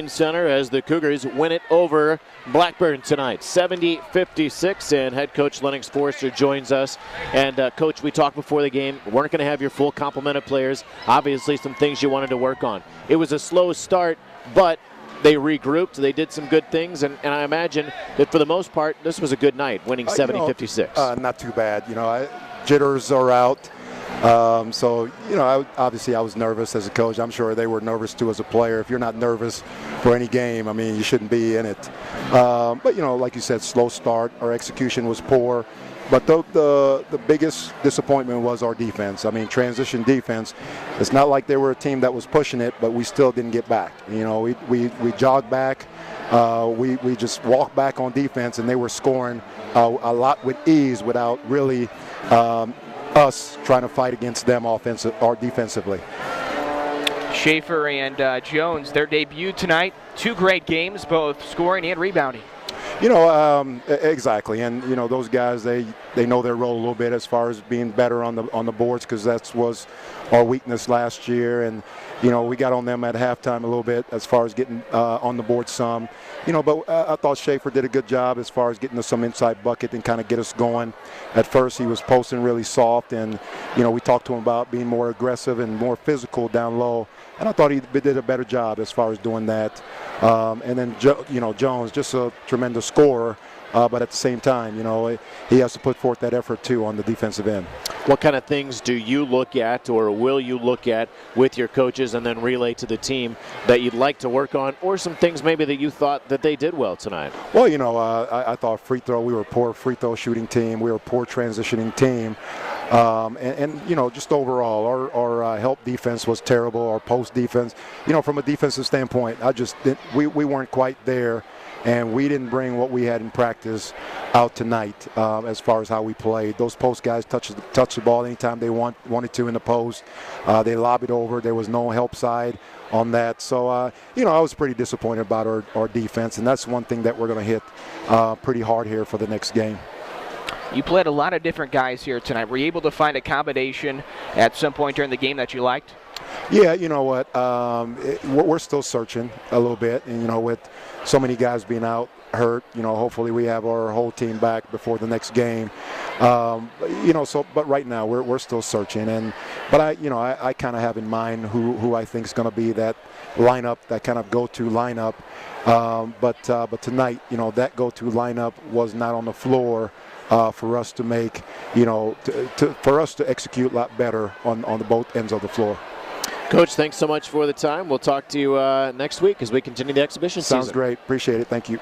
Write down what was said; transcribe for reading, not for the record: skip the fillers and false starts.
Center as the Cougars win it over Blackburn tonight, 70-56, and head coach Lennox Forrester joins us. And coach, we talked before the game, we weren't going to have your full complement of players. Obviously some things you wanted to work on. It was a slow start, but they regrouped, they did some good things, and I imagine that for the most part, this was a good night, winning 70-56. Not too bad. Jitters are out. Obviously I was nervous as a coach. I'm sure they were nervous too as a player. If you're not nervous for any game, you shouldn't be in it. But like you said, slow start. Our execution was poor. But the biggest disappointment was our defense. Transition defense. It's not like they were a team that was pushing it, but we still didn't get back. We jogged back. We just walked back on defense, and they were scoring a lot with ease without really us trying to fight against them or defensively. Schaefer and Jones, their debut tonight, two great games, both scoring and rebounding. Exactly, and those guys, they know their role a little bit as far as being better on the boards, because that was our weakness last year, and we got on them at halftime a little bit as far as getting on the board some. But I thought Schaefer did a good job as far as getting us some inside bucket and kind of get us going. At first, he was posting really soft, and we talked to him about being more aggressive and more physical down low, and I thought he did a better job as far as doing that. And then Jones, just a tremendous scorer, but at the same time, he has to put forth that effort too on the defensive end. What kind of things do you look at, or will you look at with your coaches and then relay to the team that you'd like to work on, or some things maybe that you thought that they did well tonight? Well, I thought free throw, we were a poor free throw shooting team. We were a poor transitioning team. Just overall, our help defense was terrible. Our post defense, from a defensive standpoint, we weren't quite there, and we didn't bring what we had in practice out tonight as far as how we played. Those post guys touched the ball anytime they wanted to in the post. They lobbed it over. There was no help side on that. So, I was pretty disappointed about our defense, and that's one thing that we're going to hit pretty hard here for the next game. You played a lot of different guys here tonight. Were you able to find a combination at some point during the game that you liked? Yeah, you know what? We're still searching a little bit, and with so many guys being out hurt, hopefully we have our whole team back before the next game. But right now we're still searching, but I kind of have in mind who I think is going to be that lineup, that kind of go-to lineup. But tonight, that go-to lineup was not on the floor. For us to make, for us to execute a lot better on the both ends of the floor. Coach, thanks so much for the time. We'll talk to you next week as we continue the exhibition season. Sounds great. Appreciate it. Thank you.